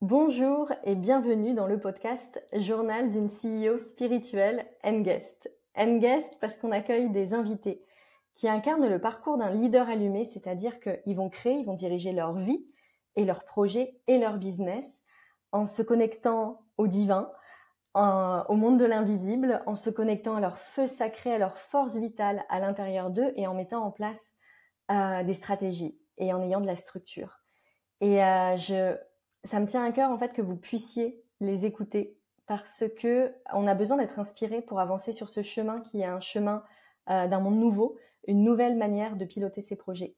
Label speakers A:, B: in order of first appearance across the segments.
A: Bonjour et bienvenue dans le podcast Journal d'une CEO spirituelle N-Guest. N-Guest parce qu'on accueille des invités qui incarnent le parcours d'un leader allumé, c'est-à-dire qu'ils vont créer, ils vont diriger leur vie et leurs projets et leur business en se connectant au divin, au monde de l'invisible, en se connectant à leur feu sacré, à leur force vitale à l'intérieur d'eux et en mettant en place des stratégies et en ayant de la structure. Et ça me tient à cœur en fait que vous puissiez les écouter parce que on a besoin d'être inspiré pour avancer sur ce chemin qui est un chemin d'un monde nouveau, une nouvelle manière de piloter ses projets.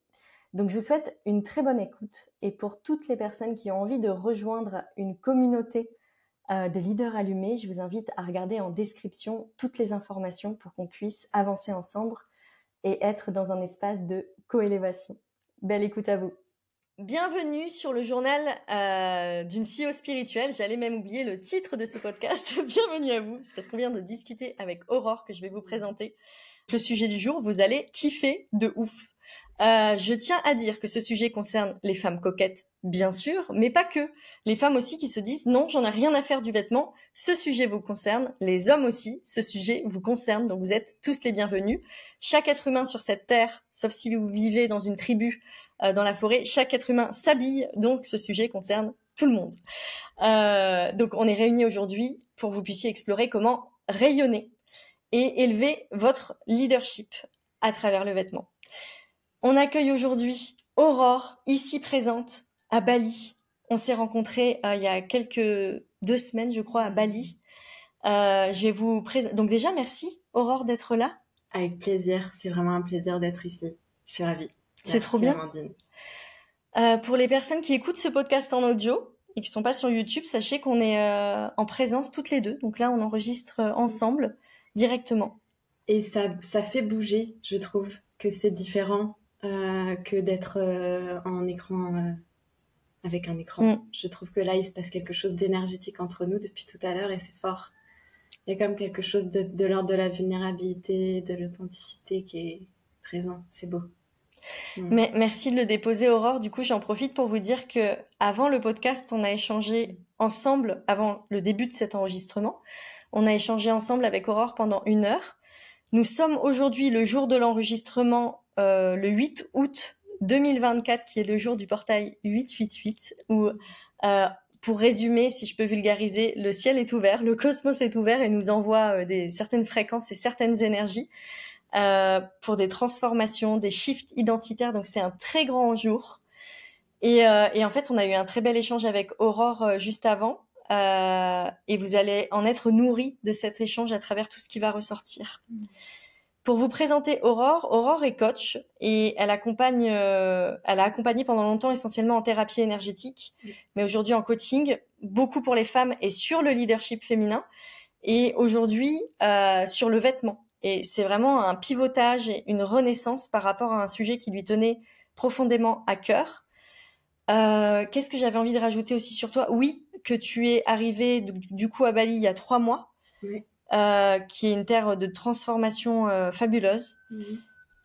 A: Donc je vous souhaite une très bonne écoute et pour toutes les personnes qui ont envie de rejoindre une communauté de leaders allumés, je vous invite à regarder en description toutes les informations pour qu'on puisse avancer ensemble et être dans un espace de coélévation. Belle écoute à vous. Bienvenue sur le journal d'une CEO spirituelle. J'allais même oublier le titre de ce podcast. Bienvenue à vous. C'est parce qu'on vient de discuter avec Aurore que je vais vous présenter le sujet du jour. Vous allez kiffer de ouf. Je tiens à dire que ce sujet concerne les femmes coquettes, bien sûr, mais pas que. Les femmes aussi qui se disent non, j'en ai rien à faire du vêtement. Ce sujet vous concerne. Les hommes aussi, ce sujet vous concerne. Donc vous êtes tous les bienvenus. Chaque être humain sur cette terre, sauf si vous vivez dans une tribu, dans la forêt, chaque être humain s'habille, donc ce sujet concerne tout le monde. Donc on est réunis aujourd'hui pour que vous puissiez explorer comment rayonner et élever votre leadership à travers le vêtement. On accueille aujourd'hui Aurore, ici présente à Bali. On s'est rencontrés il y a 2 semaines, je crois, à Bali. Je vais vous présenter. Donc déjà, merci Aurore d'être là.
B: Avec plaisir, c'est vraiment un plaisir d'être ici. Je suis ravie.
A: C'est trop bien.
B: Amandine.
A: Pour les personnes qui écoutent ce podcast en audio et qui sont pas sur YouTube, sachez qu'on est en présence toutes les deux. Donc là, on enregistre ensemble directement.
B: Et ça fait bouger, je trouve, que c'est différent que d'être en écran, avec un écran. Je trouve que là, il se passe quelque chose d'énergétique entre nous depuis tout à l'heure et c'est fort. Il y a comme quelque chose de l'ordre de la vulnérabilité, de l'authenticité qui est présent. C'est beau.
A: Mais merci de le déposer, Aurore. Du coup, j'en profite pour vous dire que avant le podcast, on a échangé ensemble, avant le début de cet enregistrement, on a échangé ensemble avec Aurore pendant 1 heure. Nous sommes aujourd'hui le jour de l'enregistrement, le 8 août 2024, qui est le jour du portail 888, où, pour résumer, si je peux vulgariser, le ciel est ouvert, le cosmos est ouvert et nous envoie certaines fréquences et certaines énergies pour des transformations, des shifts identitaires. Donc c'est un très grand jour. Et en fait, on a eu un très bel échange avec Aurore juste avant. Et vous allez en être nourris de cet échange à travers tout ce qui va ressortir. Pour vous présenter Aurore est coach et elle a accompagné pendant longtemps essentiellement en thérapie énergétique, mais aujourd'hui en coaching, beaucoup pour les femmes et sur le leadership féminin, et aujourd'hui sur le vêtement. Et c'est vraiment un pivotage et une renaissance par rapport à un sujet qui lui tenait profondément à cœur. Qu'est-ce que j'avais envie de rajouter aussi sur toi ? Oui, que tu es arrivée du coup à Bali il y a 3 mois.
B: Oui.
A: Qui est une terre de transformation fabuleuse.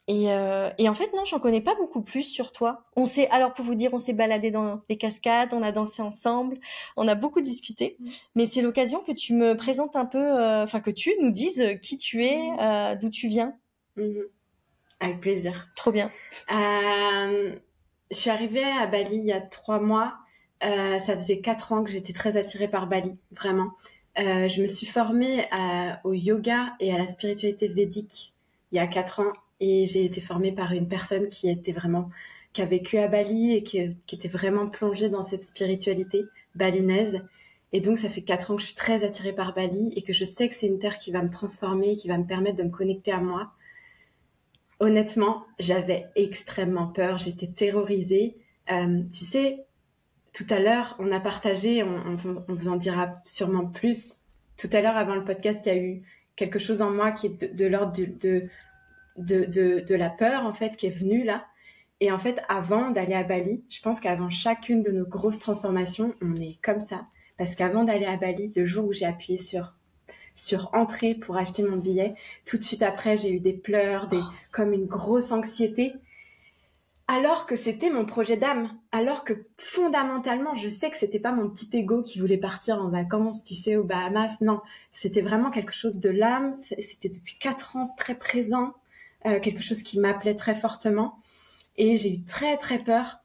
A: Et en fait, non, j'en connais pas beaucoup plus sur toi. Alors pour vous dire, on s'est baladé dans les cascades, on a dansé ensemble, on a beaucoup discuté. Mais c'est l'occasion que tu me présentes un peu, que tu nous dises qui tu es, d'où tu viens.
B: Avec plaisir.
A: Trop bien.
B: Je suis arrivée à Bali il y a 3 mois. Ça faisait 4 ans que j'étais très attirée par Bali, vraiment. Je me suis formée au yoga et à la spiritualité védique il y a 4 ans et j'ai été formée par une personne qui a vécu à Bali et qui était vraiment plongée dans cette spiritualité balinaise. Et donc, ça fait 4 ans que je suis très attirée par Bali et que je sais que c'est une terre qui va me transformer, qui va me permettre de me connecter à moi. Honnêtement, j'avais extrêmement peur, j'étais terrorisée. Tu sais, tout à l'heure, on a partagé, on vous en dira sûrement plus. Tout à l'heure, avant le podcast, il y a eu quelque chose en moi qui est de l'ordre de la peur, en fait, qui est venue là. Et en fait, avant d'aller à Bali, je pense qu'avant chacune de nos grosses transformations, on est comme ça. Parce qu'avant d'aller à Bali, le jour où j'ai appuyé sur entrée pour acheter mon billet, tout de suite après, j'ai eu des pleurs, comme une grosse anxiété. alors que c'était mon projet d'âme, alors que fondamentalement, je sais que c'était pas mon petit ego qui voulait partir en vacances, tu sais, aux Bahamas. Non, c'était vraiment quelque chose de l'âme. C'était depuis 4 ans très présent, quelque chose qui m'appelait très fortement. Et j'ai eu très très peur.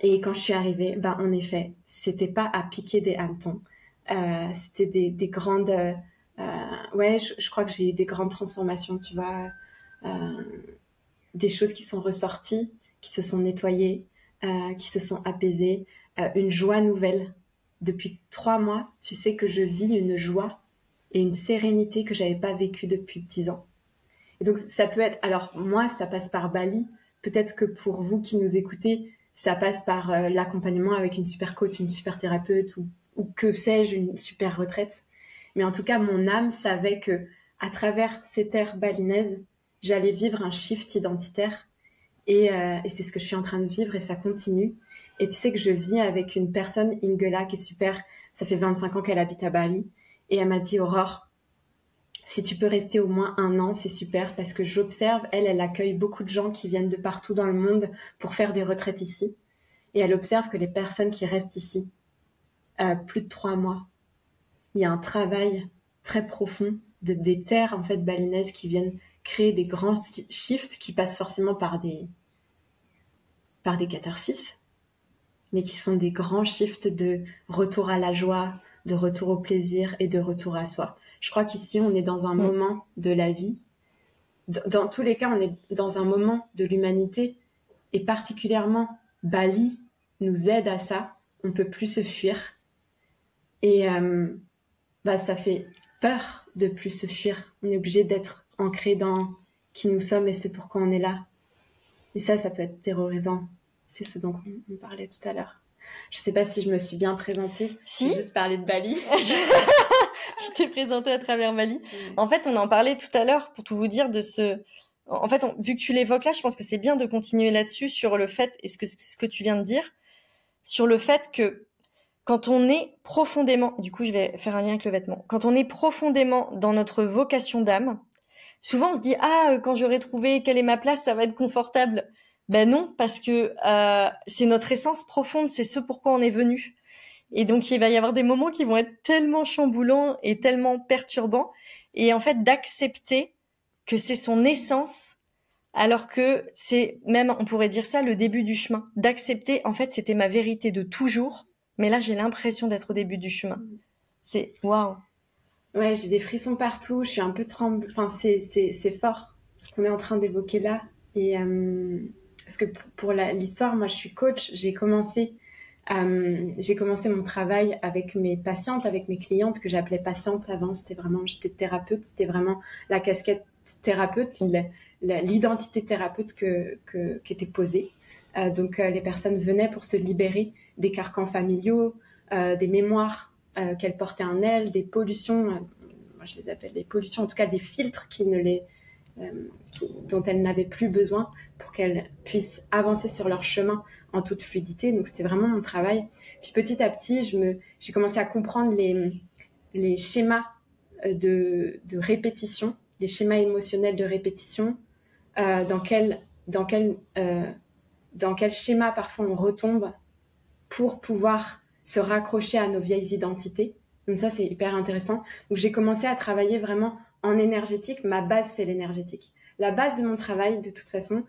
B: Et quand je suis arrivée, en effet, c'était pas à piquer des hannetons. C'était des grandes, ouais, je crois que j'ai eu des grandes transformations, tu vois. Euh, des choses qui sont ressorties, qui se sont nettoyées, qui se sont apaisées, une joie nouvelle. Depuis 3 mois, tu sais que je vis une joie et une sérénité que j'avais pas vécue depuis 10 ans. Et donc ça peut être, alors moi ça passe par Bali, peut-être que pour vous qui nous écoutez, ça passe par l'accompagnement avec une super coach, une super thérapeute ou que sais-je, une super retraite. Mais en tout cas, mon âme savait que à travers ces terres balinaises, j'allais vivre un shift identitaire et c'est ce que je suis en train de vivre et ça continue. Et tu sais que je vis avec une personne, Ingela, qui est super. Ça fait 25 ans qu'elle habite à Bali. Et elle m'a dit, Aurore, si tu peux rester au moins 1 an, c'est super parce que j'observe, elle accueille beaucoup de gens qui viennent de partout dans le monde pour faire des retraites ici. Et elle observe que les personnes qui restent ici, plus de 3 mois, il y a un travail très profond des terres en fait balinaises qui viennent créer des grands shifts qui passent forcément par des catharsis, mais qui sont des grands shifts de retour à la joie, de retour au plaisir et de retour à soi. Je crois qu'ici, on est dans un moment de la vie. Dans tous les cas, on est dans un moment de l'humanité et particulièrement Bali nous aide à ça. On peut plus se fuir et ça fait peur de plus se fuir. On est obligé d'être ancré dans qui nous sommes et ce pourquoi on est là. Et ça peut être terrorisant. C'est ce dont on parlait tout à l'heure. Je sais pas si je me suis bien présentée.
A: Si.
B: J'ai juste parlé de Bali.
A: Je t'ai présentée à travers Bali. En fait, on en parlait tout à l'heure pour tout vous dire de ce... En fait, vu que tu l'évoques là, je pense que c'est bien de continuer là-dessus sur le fait, et ce que tu viens de dire, sur le fait que quand on est profondément, du coup je vais faire un lien avec le vêtement, quand on est profondément dans notre vocation d'âme, souvent on se dit quand j'aurai trouvé quelle est ma place, ça va être confortable. Ben non, parce que c'est notre essence profonde, c'est ce pourquoi on est venu. Et donc il va y avoir des moments qui vont être tellement chamboulants et tellement perturbants, et en fait d'accepter que c'est son essence, alors que c'est même, on pourrait dire ça, le début du chemin. D'accepter, en fait, c'était ma vérité de toujours, mais là j'ai l'impression d'être au début du chemin. C'est waouh.
B: Ouais, j'ai des frissons partout, je suis un peu tremble. Enfin, c'est fort ce qu'on est en train d'évoquer là. Et parce que pour l'histoire, moi je suis coach, j'ai commencé mon travail avec mes patientes, avec mes clientes que j'appelais patientes avant. J'étais thérapeute, c'était vraiment la casquette thérapeute, l'identité thérapeute qui était posée. Donc les personnes venaient pour se libérer des carcans familiaux, des mémoires qu'elles portaient en elles, des pollutions, moi je les appelle des pollutions, en tout cas des filtres dont elles n'avaient plus besoin pour qu'elles puissent avancer sur leur chemin en toute fluidité. Donc c'était vraiment mon travail. Puis petit à petit, j'ai commencé à comprendre les schémas de répétition, les schémas émotionnels de répétition, dans quel schéma parfois on retombe pour pouvoir se raccrocher à nos vieilles identités. Donc ça, c'est hyper intéressant. Donc j'ai commencé à travailler vraiment en énergétique. Ma base, c'est l'énergétique. La base de mon travail, de toute façon,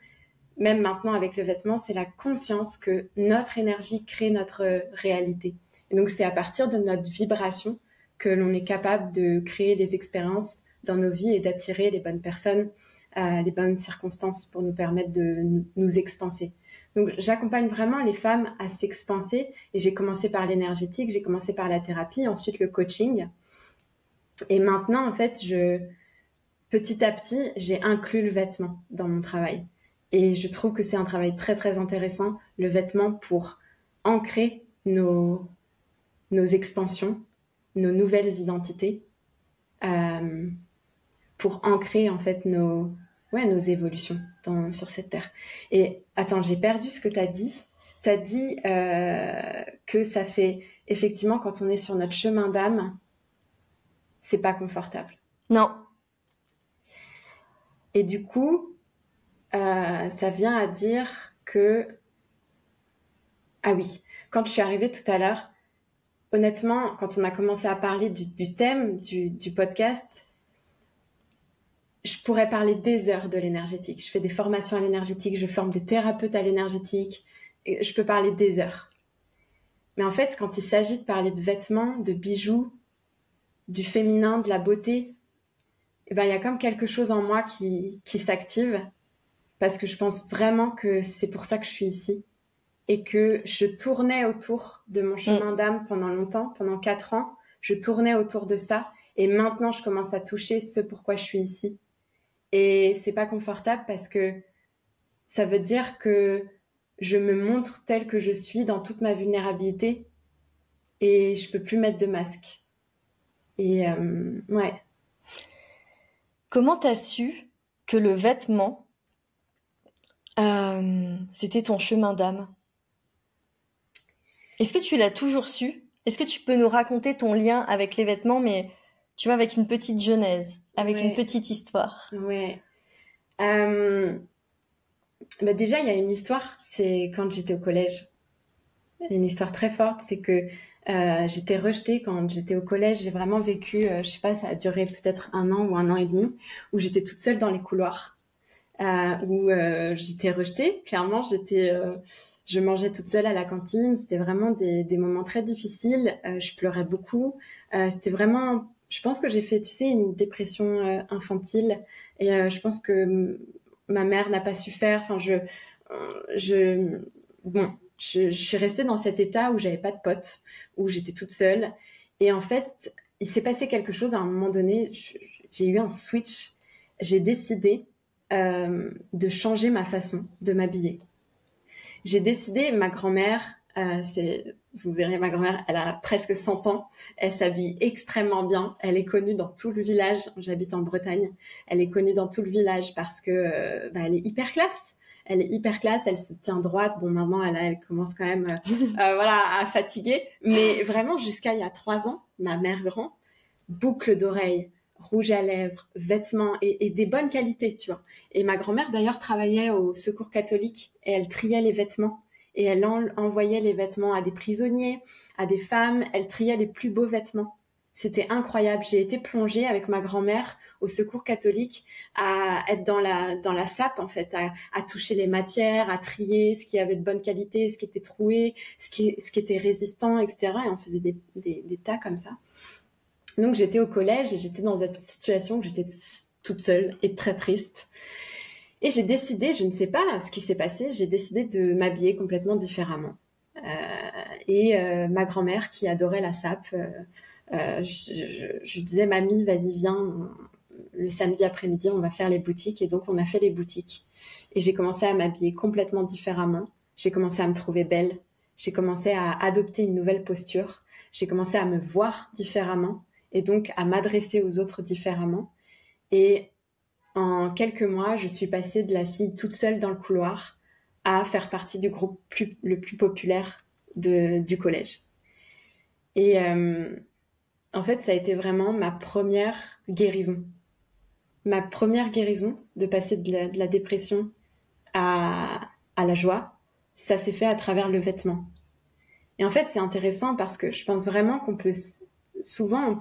B: même maintenant avec le vêtement, c'est la conscience que notre énergie crée notre réalité. Et donc c'est à partir de notre vibration que l'on est capable de créer les expériences dans nos vies et d'attirer les bonnes personnes, les bonnes circonstances pour nous permettre de nous expanser. Donc j'accompagne vraiment les femmes à s'expanser et j'ai commencé par l'énergétique, j'ai commencé par la thérapie, ensuite le coaching. Et maintenant, en fait, petit à petit, j'ai inclus le vêtement dans mon travail. Et je trouve que c'est un travail très, très intéressant, le vêtement, pour ancrer nos expansions, nos nouvelles identités, pour ancrer, en fait, nos évolutions sur cette terre. Et attends, j'ai perdu ce que tu as dit. Tu as dit que ça fait, effectivement, quand on est sur notre chemin d'âme, c'est pas confortable.
A: Non.
B: Et du coup, ça vient à dire que... Ah oui, quand je suis arrivée tout à l'heure, honnêtement, quand on a commencé à parler du thème du podcast, je pourrais parler des heures de l'énergétique. Je fais des formations à l'énergétique, je forme des thérapeutes à l'énergétique, et je peux parler des heures. Mais en fait, quand il s'agit de parler de vêtements, de bijoux, du féminin, de la beauté, eh ben, il y a comme quelque chose en moi qui s'active parce que je pense vraiment que c'est pour ça que je suis ici et que je tournais autour de mon chemin d'âme pendant longtemps, pendant 4 ans. Je tournais autour de ça et maintenant, je commence à toucher ce pourquoi je suis ici. Et c'est pas confortable parce que ça veut dire que je me montre telle que je suis dans toute ma vulnérabilité et je peux plus mettre de masque. Et ouais.
A: Comment t'as su que le vêtement, c'était ton chemin d'âme? Est-ce que tu l'as toujours su? Est-ce que tu peux nous raconter ton lien avec les vêtements, mais tu vois, avec une petite genèse, avec une petite histoire?
B: Ouais. Bah déjà, il y a une histoire, c'est quand j'étais au collège. Une histoire très forte, c'est que j'étais rejetée quand j'étais au collège. J'ai vraiment vécu, je sais pas, ça a duré peut-être 1 an ou 1 an et demi, où j'étais toute seule dans les couloirs, où j'étais rejetée. Clairement, je mangeais toute seule à la cantine. C'était vraiment des moments très difficiles. Je pleurais beaucoup. C'était vraiment, je pense que j'ai fait, tu sais, une dépression infantile. Et je pense que ma mère n'a pas su faire. Enfin, bon, je suis restée dans cet état où j'avais pas de potes, où j'étais toute seule. Et en fait, il s'est passé quelque chose à un moment donné. J'ai eu un switch. J'ai décidé de changer ma façon de m'habiller. J'ai décidé, ma grand-mère, vous verrez, ma grand-mère, elle a presque 100 ans. Elle s'habille extrêmement bien. Elle est connue dans tout le village. J'habite en Bretagne. Elle est connue dans tout le village parce que elle est hyper classe. Elle est hyper classe, elle se tient droite. Bon, maintenant, elle commence quand même à fatiguer. Mais vraiment, jusqu'à il y a 3 ans, ma mère grand, boucle d'oreilles, rouge à lèvres, vêtements et des bonnes qualités, tu vois. Et ma grand-mère, d'ailleurs, travaillait au Secours catholique et elle triait les vêtements. Et elle envoyait les vêtements à des prisonniers, à des femmes. Elle triait les plus beaux vêtements. C'était incroyable. J'ai été plongée avec ma grand-mère au Secours catholique à être dans la sape, en fait, à toucher les matières, à trier ce qui avait de bonne qualité, ce qui était troué, ce qui était résistant, etc. Et on faisait des tas comme ça. Donc, j'étais au collège et j'étais dans cette situation où j'étais toute seule et très triste. Et j'ai décidé, je ne sais pas ce qui s'est passé, j'ai décidé de m'habiller complètement différemment. Ma grand-mère, qui adorait la sape, je disais, mamie, vas-y, viens, le samedi après-midi, on va faire les boutiques. Et donc, on a fait les boutiques. Et j'ai commencé à m'habiller complètement différemment. J'ai commencé à me trouver belle. J'ai commencé à adopter une nouvelle posture. J'ai commencé à me voir différemment et donc à m'adresser aux autres différemment. Et en quelques mois, je suis passée de la fille toute seule dans le couloir à faire partie du groupe le plus populaire du collège. Et en fait, ça a été vraiment ma première guérison. Ma première guérison de passer de la dépression à la joie, ça s'est fait à travers le vêtement. Et en fait, c'est intéressant parce que je pense vraiment qu'on peut... Souvent,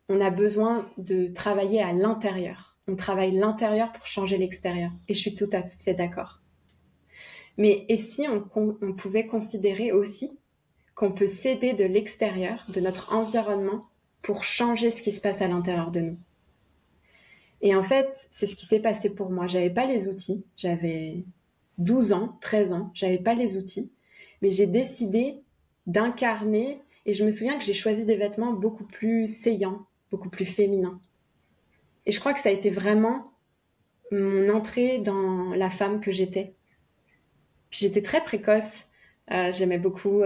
B: on a besoin de travailler à l'intérieur. On travaille l'intérieur pour changer l'extérieur. Et je suis tout à fait d'accord. Mais et si on pouvait considérer aussi qu'on peut s'aider de l'extérieur, de notre environnement, pour changer ce qui se passe à l'intérieur de nous. Et en fait, c'est ce qui s'est passé pour moi. J'avais pas les outils. J'avais 12 ans, 13 ans. J'avais pas les outils. Mais j'ai décidé d'incarner. Et je me souviens que j'ai choisi des vêtements beaucoup plus saillants, beaucoup plus féminins. Et je crois que ça a été vraiment mon entrée dans la femme que j'étais. Puis j'étais très précoce. J'aimais beaucoup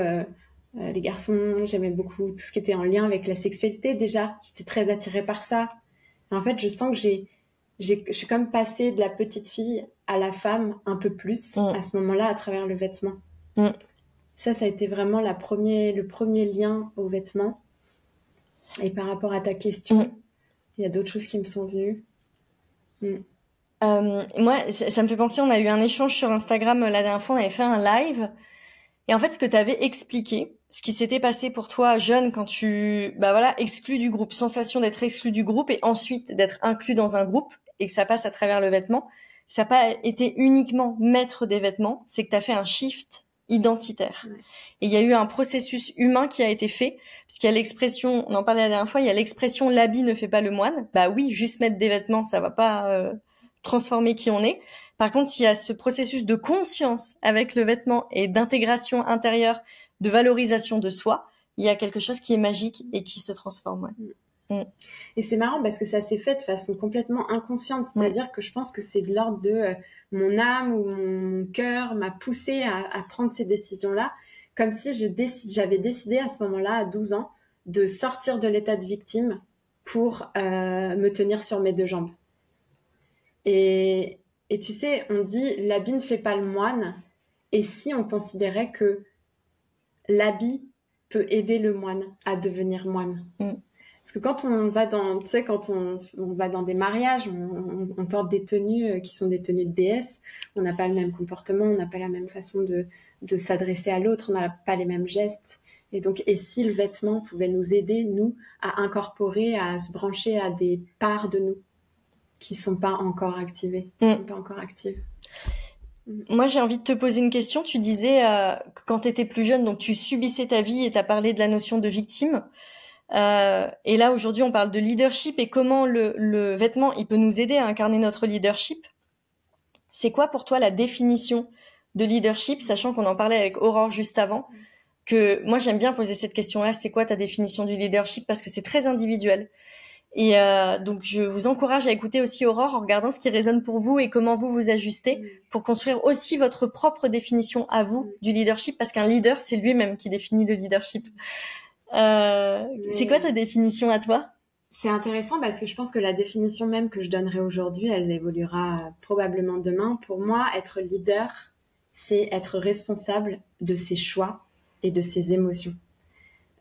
B: les garçons. J'aimais beaucoup tout ce qui était en lien avec la sexualité déjà. J'étais très attirée par ça. Et en fait, je sens que je suis comme passée de la petite fille à la femme un peu plus à ce moment-là à travers le vêtement. Ça a été vraiment le premier lien au vêtement. Et par rapport à ta question, il y a d'autres choses qui me sont venues.
A: Moi, ça me fait penser, on a eu un échange sur Instagram la dernière fois, on avait fait un live. Et en fait, ce que tu avais expliqué, ce qui s'était passé pour toi jeune quand tu, bah voilà, exclu du groupe, sensation d'être exclu du groupe et ensuite d'être inclus dans un groupe et que ça passe à travers le vêtement, ça n'a pas été uniquement mettre des vêtements, c'est que tu as fait un shift identitaire.
B: Ouais.
A: Et il y a eu un processus humain qui a été fait, parce qu'il y a l'expression, on en parlait la dernière fois, il y a l'expression l'habit ne fait pas le moine. Bah oui, juste mettre des vêtements, ça va pas transformer qui on est. Par contre, s'il y a ce processus de conscience avec le vêtement et d'intégration intérieure, de valorisation de soi, il y a quelque chose qui est magique et qui se transforme. Ouais.
B: Et c'est marrant parce que ça s'est fait de façon complètement inconsciente, c'est-à-dire que je pense que c'est de l'ordre de mon âme ou mon cœur m'a poussé à prendre ces décisions-là, comme si j'avais décidé à ce moment-là, à 12 ans, de sortir de l'état de victime pour me tenir sur mes deux jambes. Et tu sais, on dit l'habit ne fait pas le moine, et si on considérait que l'habit peut aider le moine à devenir moine. Parce que quand on va dans, tu sais, quand on va dans des mariages, on porte des tenues qui sont des tenues de déesse, on n'a pas le même comportement, on n'a pas la même façon de s'adresser à l'autre, on n'a pas les mêmes gestes. Et donc, et si le vêtement pouvait nous aider, nous, à incorporer, à se brancher à des parts de nous qui sont pas encore activées, qui sont pas encore actives.
A: Moi, j'ai envie de te poser une question. Tu disais que quand tu étais plus jeune, donc tu subissais ta vie et tu as parlé de la notion de victime. Et là, aujourd'hui, on parle de leadership et comment le vêtement, il peut nous aider à incarner notre leadership. C'est quoi pour toi la définition de leadership, sachant qu'on en parlait avec Aurore juste avant, que moi, j'aime bien poser cette question-là, c'est quoi ta définition du leadership, parce que c'est très individuel. Et donc, je vous encourage à écouter aussi Aurore en regardant ce qui résonne pour vous et comment vous vous ajustez pour construire aussi votre propre définition à vous du leadership, parce qu'un leader, c'est lui-même qui définit le leadership. C'est quoi ta définition à toi?
B: C'est intéressant parce que je pense que la définition même que je donnerai aujourd'hui, elle évoluera probablement demain. Pour moi, être leader, c'est être responsable de ses choix et de ses émotions.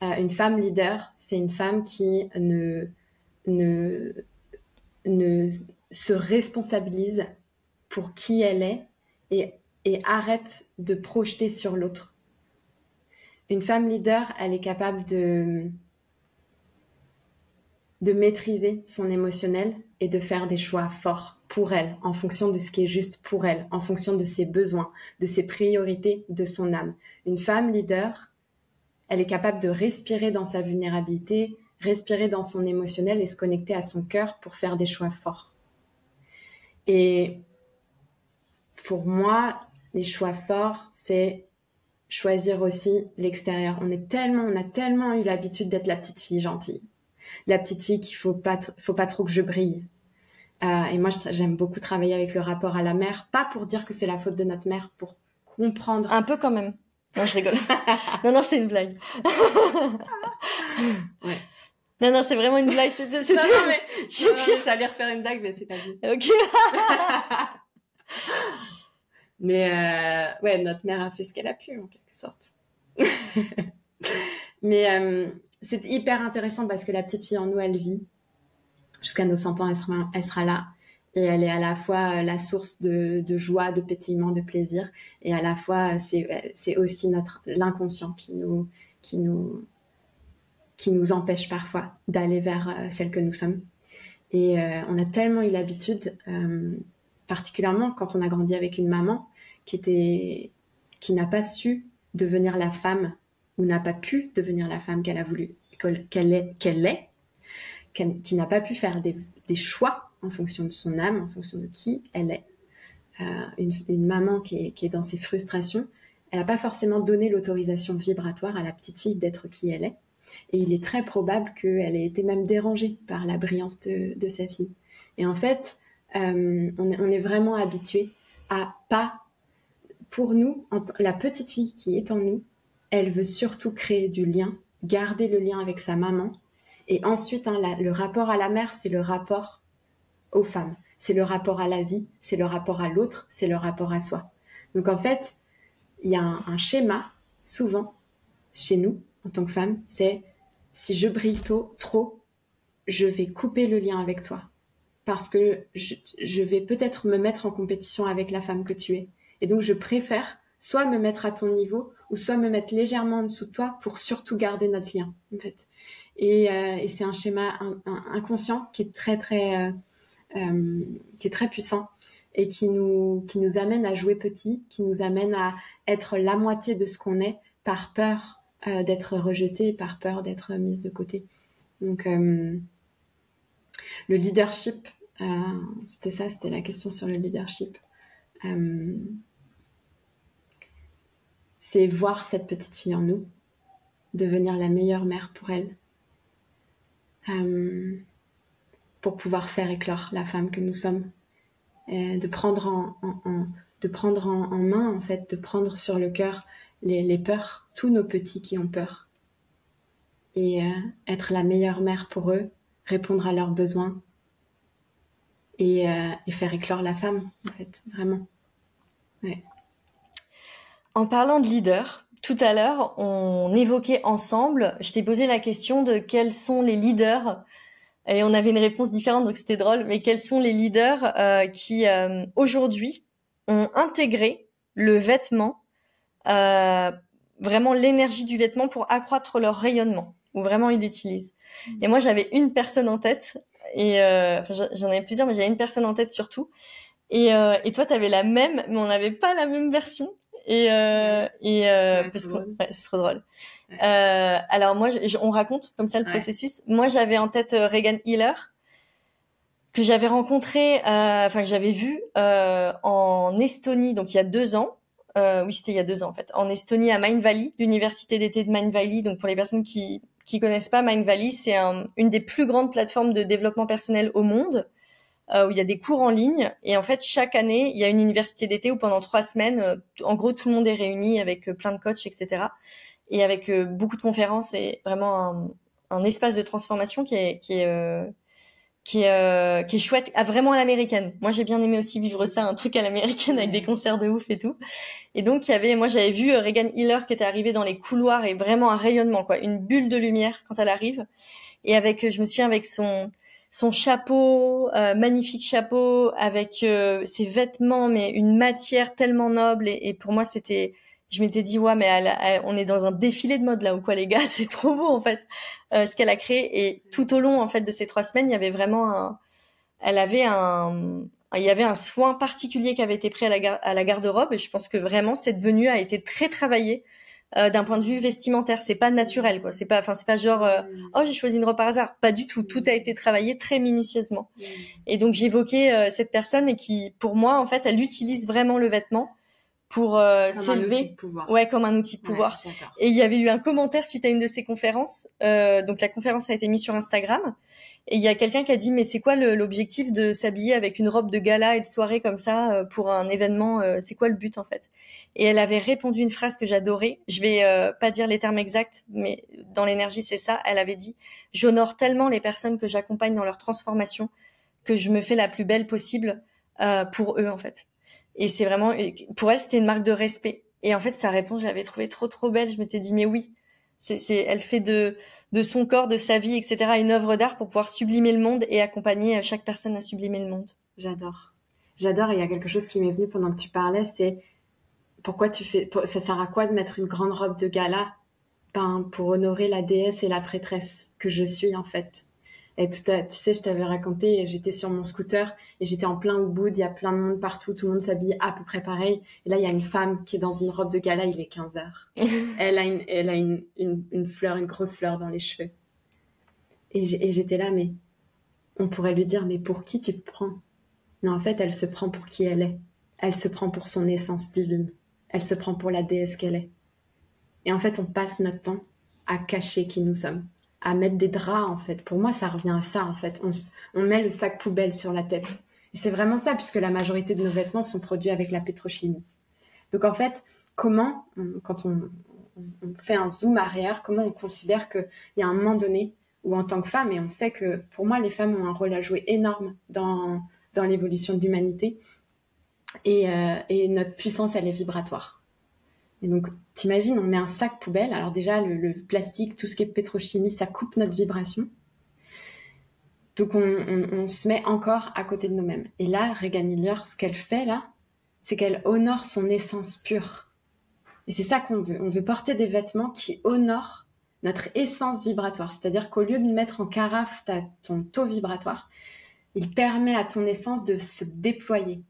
B: Une femme leader, c'est une femme qui ne se responsabilise pour qui elle est et arrête de projeter sur l'autre. Une femme leader, elle est capable de maîtriser son émotionnel et de faire des choix forts pour elle, en fonction de ce qui est juste pour elle, en fonction de ses besoins, de ses priorités, de son âme. Une femme leader, elle est capable de respirer dans sa vulnérabilité, respirer dans son émotionnel et se connecter à son cœur pour faire des choix forts. Et pour moi, les choix forts, c'est choisir aussi l'extérieur. On a tellement eu l'habitude d'être la petite fille gentille. La petite fille qu'il faut pas trop que je brille. Et moi, j'aime beaucoup travailler avec le rapport à la mère, pas pour dire que c'est la faute de notre mère, pour comprendre.
A: Un peu quand même. Non, je rigole. non, c'est une blague.
B: Ouais.
A: Non, c'est vraiment une blague. C'était...
B: Non, mais j'allais refaire une blague, mais c'est pas dit.
A: Ok.
B: Mais ouais, notre mère a fait ce qu'elle a pu, en quelque sorte. Mais c'est hyper intéressant parce que la petite fille en nous, elle vit. Jusqu'à nos 100 ans, elle sera là. Et elle est à la fois la source de joie, de pétillement, de plaisir. Et à la fois, c'est aussi l'inconscient qui nous empêche parfois d'aller vers celle que nous sommes. Et on a tellement eu l'habitude, particulièrement quand on a grandi avec une maman qui n'a pas su devenir la femme ou n'a pas pu devenir la femme qu'elle a voulu qu'elle est, qui n'a pas pu faire des choix en fonction de son âme, en fonction de qui elle est. Une maman qui est dans ses frustrations, elle n'a pas forcément donné l'autorisation vibratoire à la petite fille d'être qui elle est. Et il est très probable qu'elle ait été même dérangée par la brillance de sa fille. Et en fait, on est vraiment habitué à pas... Pour nous, la petite fille qui est en nous, elle veut surtout créer du lien, garder le lien avec sa maman. Et ensuite, le rapport à la mère, c'est le rapport aux femmes. C'est le rapport à la vie, c'est le rapport à l'autre, c'est le rapport à soi. Donc en fait, il y a un schéma, souvent, chez nous, en tant que femme, c'est si je brille trop, je vais couper le lien avec toi. parce que je vais peut-être me mettre en compétition avec la femme que tu es. Et donc, je préfère soit me mettre à ton niveau ou soit me mettre légèrement en dessous de toi pour surtout garder notre lien, en fait. Et c'est un schéma inconscient qui est qui est très puissant et qui nous amène à jouer petit, qui nous amène à être la moitié de ce qu'on est par peur d'être rejeté, par peur d'être mise de côté. Donc, le leadership, c'était la question sur le leadership. C'est voir cette petite fille en nous, devenir la meilleure mère pour elle, pour pouvoir faire éclore la femme que nous sommes, et de prendre en main, en fait, de prendre sur le cœur les peurs, tous nos petits qui ont peur, et être la meilleure mère pour eux, répondre à leurs besoins, et faire éclore la femme, en fait, vraiment. Ouais.
A: En parlant de leader, tout à l'heure, on évoquait ensemble, je t'ai posé la question de quels sont les leaders, et on avait une réponse différente, donc c'était drôle, mais quels sont les leaders qui, aujourd'hui, ont intégré le vêtement, vraiment l'énergie du vêtement pour accroître leur rayonnement, ou vraiment ils l'utilisent. Et moi, j'avais une personne en tête, et j'en avais plusieurs, mais j'avais une personne en tête surtout. Et toi, t'avais la même, mais on n'avait pas la même version. Parce que c'est trop drôle. Ouais. Alors moi, on raconte comme ça le processus. Moi, j'avais en tête Regan Hiller, que j'avais rencontré, que j'avais vu en Estonie, donc il y a 2 ans. Oui, c'était il y a 2 ans en fait, en Estonie à Mindvalley, l'université d'été de Mindvalley. Donc pour les personnes qui connaissent pas, Mindvalley, c'est une des plus grandes plateformes de développement personnel au monde. Où il y a des cours en ligne, et en fait chaque année il y a une université d'été où pendant 3 semaines, en gros tout le monde est réuni avec plein de coachs, etc. Et avec beaucoup de conférences, et vraiment un espace de transformation qui est chouette, vraiment à l'américaine. Moi j'ai bien aimé aussi vivre ça, un truc à l'américaine avec des concerts de ouf et tout. Et donc moi j'avais vu Regan Hiller qui était arrivée dans les couloirs, et vraiment un rayonnement, quoi, une bulle de lumière quand elle arrive. Et je me souviens avec son chapeau, magnifique chapeau, avec ses vêtements, mais une matière tellement noble. Et pour moi, je m'étais dit, ouais, mais on est dans un défilé de mode là, ou quoi, les gars, c'est trop beau en fait, ce qu'elle a créé. Et tout au long en fait de ces 3 semaines, il y avait vraiment il y avait un soin particulier qui avait été pris à la garde-robe. Et je pense que vraiment cette venue a été très travaillée. D'un point de vue vestimentaire, c'est pas naturel, quoi. C'est pas genre oh, j'ai choisi une robe par hasard. Pas du tout. Tout a été travaillé très minutieusement. Et donc j'évoquais cette personne, et qui, pour moi, en fait, elle utilise vraiment le vêtement pour s'élever. Ouais, comme un outil de pouvoir. Et il y avait eu un commentaire suite à une de ces conférences. Donc la conférence a été mise sur Instagram. Et il y a quelqu'un qui a dit, mais c'est quoi l'objectif de s'habiller avec une robe de gala et de soirée comme ça pour un événement, c'est quoi le but en fait? Et elle avait répondu une phrase que j'adorais. Je vais pas dire les termes exacts, mais dans l'énergie, c'est ça. Elle avait dit, j'honore tellement les personnes que j'accompagne dans leur transformation que je me fais la plus belle possible pour eux en fait. Et c'est vraiment, pour elle, c'était une marque de respect. Et en fait, sa réponse, j'avais trouvé trop belle. Je m'étais dit, mais oui, elle fait de son corps, de sa vie, etc., une œuvre d'art pour pouvoir sublimer le monde et accompagner chaque personne à sublimer le monde.
B: J'adore. Et il y a quelque chose qui m'est venu pendant que tu parlais, c'est pourquoi ça sert à quoi de mettre une grande robe de gala? Pour honorer la déesse et la prêtresse que je suis, en fait. Et tu sais, je t'avais raconté, j'étais sur mon scooter et j'étais en plein Ubud, il y a plein de monde partout, tout le monde s'habille à peu près pareil. Et là, il y a une femme qui est dans une robe de gala, il est 15h. Elle a une fleur, une grosse fleur dans les cheveux. Et j'étais là, mais on pourrait lui dire, mais pour qui tu te prends? Mais en fait, elle se prend pour qui elle est. Elle se prend pour son essence divine. Elle se prend pour la déesse qu'elle est. Et en fait, on passe notre temps à cacher qui nous sommes, à mettre des draps, en fait. Pour moi, ça revient à ça, en fait. On met le sac poubelle sur la tête. Et c'est vraiment ça, puisque la majorité de nos vêtements sont produits avec la pétrochimie. Donc, en fait, quand on fait un zoom arrière, comment on considère qu'il y a un moment donné où, en tant que femme, et on sait que, pour moi, les femmes ont un rôle à jouer énorme dans l'évolution de l'humanité, et notre puissance, elle est vibratoire. Et donc, t'imagines, on met un sac poubelle. Alors déjà, le plastique, tout ce qui est pétrochimie, ça coupe notre vibration. Donc, on se met encore à côté de nous-mêmes. Et là, Regan Hiller, ce qu'elle fait là, c'est qu'elle honore son essence pure. Et c'est ça qu'on veut. On veut porter des vêtements qui honorent notre essence vibratoire. C'est-à-dire qu'au lieu de mettre en carafe ton taux vibratoire, il permet à ton essence de se déployer.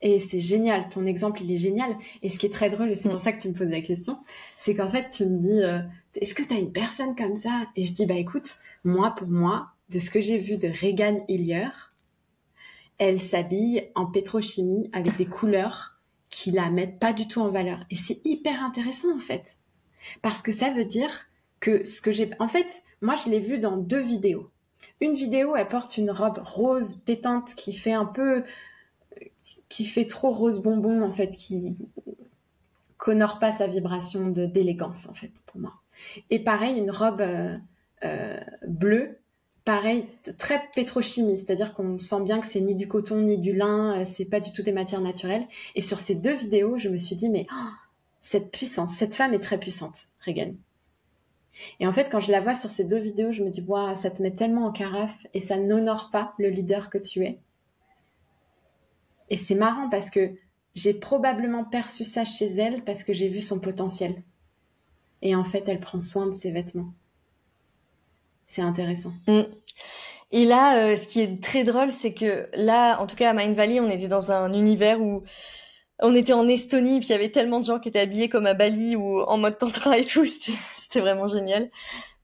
B: Et c'est génial. Ton exemple, il est génial. Et ce qui est très drôle, et c'est pour ça que tu me poses la question, c'est qu'en fait, tu me dis, est-ce que tu as une personne comme ça? Et je dis, bah écoute, pour moi, de ce que j'ai vu de Regan Hiller, elle s'habille en pétrochimie avec des couleurs qui la mettent pas du tout en valeur. Et c'est hyper intéressant, en fait. Parce que ça veut dire que en fait, moi, je l'ai vu dans 2 vidéos. Une vidéo, elle porte une robe rose pétante qui fait trop rose bonbon, en fait, qui qu'honore pas sa vibration d'élégance, en fait, pour moi. Et pareil, une robe bleue, pareil, très pétrochimie, c'est-à-dire qu'on sent bien que c'est ni du coton ni du lin, c'est pas du tout des matières naturelles. Et sur ces 2 vidéos, je me suis dit, mais cette puissance, cette femme est très puissante, Regan. Et en fait, quand je la vois sur ces 2 vidéos, je me dis, waouh, ça te met tellement en carafe et ça n'honore pas le leader que tu es. Et c'est marrant parce que j'ai probablement perçu ça chez elle parce que j'ai vu son potentiel. Et en fait, elle prend soin de ses vêtements. C'est intéressant.
A: Et là, ce qui est très drôle, c'est que là, en tout cas à Mind Valley, on était dans un univers où on était en Estonie, puis il y avait tellement de gens qui étaient habillés comme à Bali ou en mode tantra et tout. C'était vraiment génial.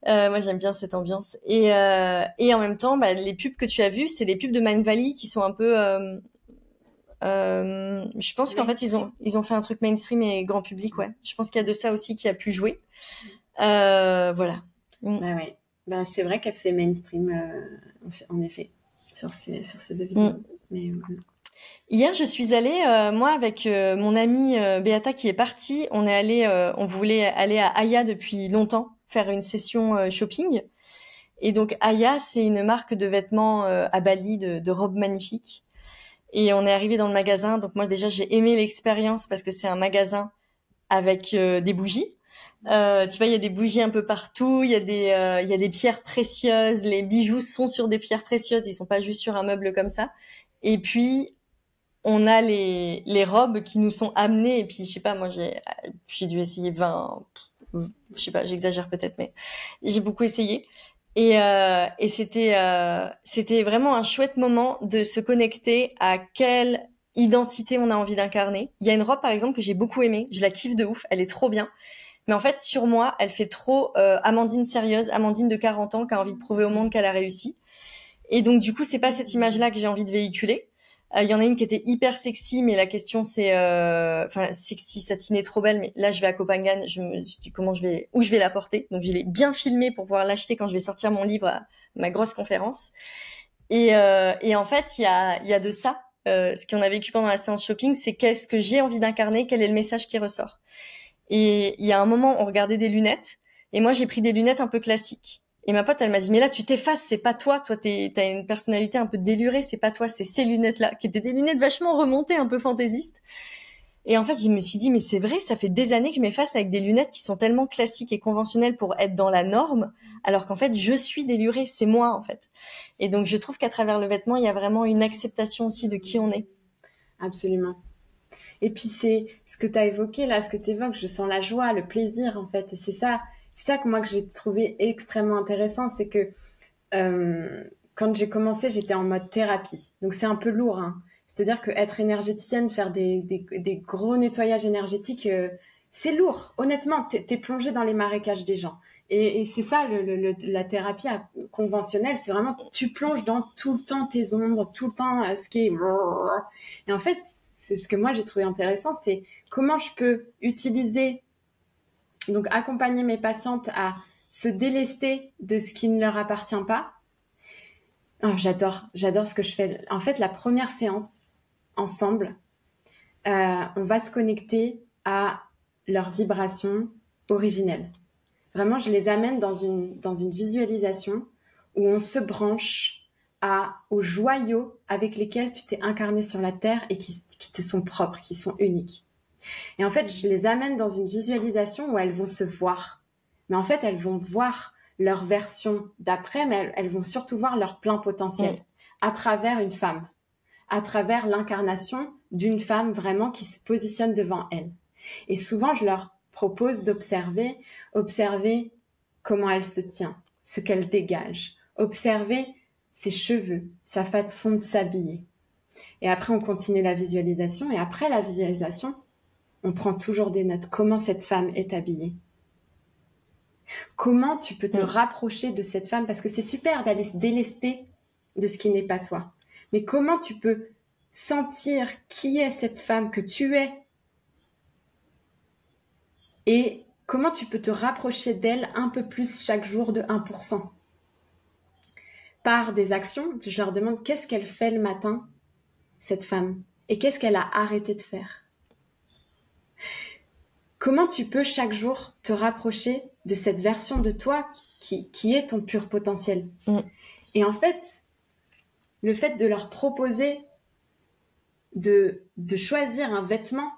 A: Moi, j'aime bien cette ambiance. Et en même temps, les pubs que tu as vues, c'est des pubs de Mind Valley qui sont un peu... je pense qu'en fait, ils ont fait un truc mainstream et grand public, ouais. Je pense qu'il y a de ça aussi qui a pu jouer. Voilà.
B: Bah ouais. Ben, c'est vrai qu'elle fait mainstream, en effet, sur ces 2 vidéos. Mais
A: hier, je suis allée, moi, avec mon amie Beata qui est partie. On voulait aller à Aya depuis longtemps, faire une session shopping. Et donc, Aya, c'est une marque de vêtements à Bali, de robes magnifiques. Et on est arrivé dans le magasin. Donc, moi, déjà, j'ai aimé l'expérience parce que c'est un magasin avec des bougies. Tu vois, il y a des bougies un peu partout, il y a des pierres précieuses, les bijoux sont sur des pierres précieuses, ils sont pas juste sur un meuble comme ça. Et puis on a les robes qui nous sont amenées et puis je sais pas, moi j'ai dû essayer 20, je sais pas, j'exagère peut-être, mais j'ai beaucoup essayé. Et c'était vraiment un chouette moment de se connecter à quelle identité on a envie d'incarner. Il y a une robe par exemple que j'ai beaucoup aimée, je la kiffe de ouf, elle est trop bien. Mais en fait, sur moi, elle fait trop Amandine sérieuse, Amandine de 40 ans qui a envie de prouver au monde qu'elle a réussi. Et donc, du coup, c'est pas cette image-là que j'ai envie de véhiculer. Il y en a une qui était hyper sexy, mais la question c'est, sexy, satinée, trop belle. Mais là, je vais à Copenhague, je me dis où je vais la porter. Donc, je l'ai bien filmée pour pouvoir l'acheter quand je vais sortir mon livre à ma grosse conférence. Et en fait, il y a de ça. Ce qu'on a vécu pendant la séance shopping, c'est qu'est-ce que j'ai envie d'incarner, quel est le message qui ressort. Et il y a un moment, on regardait des lunettes, et moi j'ai pris des lunettes un peu classiques. Et ma pote, elle m'a dit, mais là tu t'effaces, c'est pas toi, t'as une personnalité un peu délurée, c'est pas toi, c'est ces lunettes-là, qui étaient des lunettes vachement remontées, un peu fantaisistes. Et en fait, je me suis dit, mais c'est vrai, ça fait des années que je m'efface avec des lunettes qui sont tellement classiques et conventionnelles pour être dans la norme, alors qu'en fait, je suis délurée, c'est moi en fait. Et donc je trouve qu'à travers le vêtement, il y a vraiment une acceptation aussi de qui on est.
B: Absolument. Et puis c'est ce que tu as évoqué là, ce que tu évoques, je sens la joie, le plaisir en fait. Et c'est ça que moi que j'ai trouvé extrêmement intéressant, c'est que quand j'ai commencé, j'étais en mode thérapie. Donc c'est un peu lourd, hein. C'est-à-dire que être énergéticienne, faire des gros nettoyages énergétiques, c'est lourd. Honnêtement, t'es plongé dans les marécages des gens. Et c'est ça, la thérapie conventionnelle, c'est vraiment, tu plonges dans tout le temps tes ombres, tout le temps ce qui est... Et en fait, c'est ce que moi j'ai trouvé intéressant, c'est comment je peux utiliser, donc accompagner mes patientes à se délester de ce qui ne leur appartient pas. Oh, j'adore ce que je fais. En fait, la première séance, ensemble, on va se connecter à leur vibration originelle. Vraiment, je les amène dans une visualisation où on se branche aux joyaux avec lesquels tu t'es incarné sur la Terre et qui te sont propres, qui sont uniques. Et en fait, je les amène dans une visualisation où elles vont se voir. Mais en fait, elles vont voir leur version d'après, mais elles vont surtout voir leur plein potentiel à travers une femme, à travers l'incarnation d'une femme vraiment qui se positionne devant elles. Et souvent, je leur propose d'observer comment elle se tient, ce qu'elle dégage, observer ses cheveux, sa façon de s'habiller. Et après, on continue la visualisation. Et après la visualisation, on prend toujours des notes. Comment cette femme est habillée? Comment tu peux te rapprocher de cette femme? Parce que c'est super d'aller se délester de ce qui n'est pas toi. Mais comment tu peux sentir qui est cette femme que tu es? Et comment tu peux te rapprocher d'elle un peu plus chaque jour de 1%? Par des actions, je leur demande qu'est-ce qu'elle fait le matin, cette femme, et qu'est-ce qu'elle a arrêté de faire. Comment tu peux chaque jour te rapprocher de cette version de toi qui est ton pur potentiel. Et en fait, le fait de leur proposer de choisir un vêtement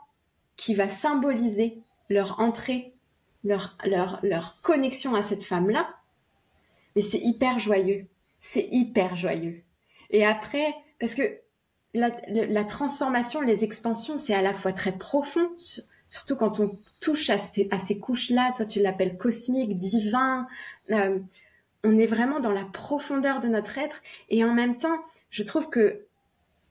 B: qui va symboliser leur entrée, leur connexion à cette femme-là, mais c'est hyper joyeux. C'est hyper joyeux. Et après, parce que la transformation, les expansions, c'est à la fois très profond, surtout quand on touche à ces couches-là, toi tu l'appelles cosmique, divin, on est vraiment dans la profondeur de notre être. Et en même temps, je trouve que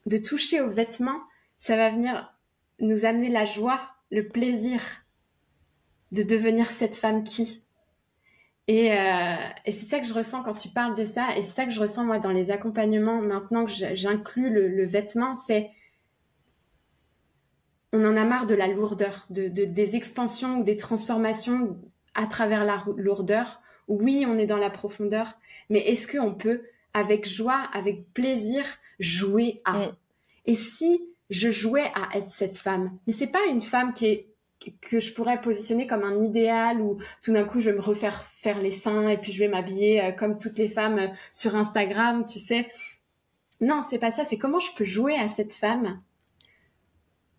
B: de toucher aux vêtements, ça va venir nous amener la joie, le plaisir de devenir cette femme qui. Et c'est ça que je ressens quand tu parles de ça, et c'est ça que je ressens moi dans les accompagnements maintenant que j'inclus le vêtement, c'est on en a marre de la lourdeur, des expansions ou des transformations à travers la lourdeur. Oui, on est dans la profondeur, mais est-ce qu'on peut, avec joie, avec plaisir, jouer à? Et si je jouais à être cette femme, mais c'est pas une femme que je pourrais positionner comme un idéal où tout d'un coup je vais me refaire faire les seins et puis je vais m'habiller comme toutes les femmes sur Instagram, tu sais. Non, c'est pas ça, c'est comment je peux jouer à cette femme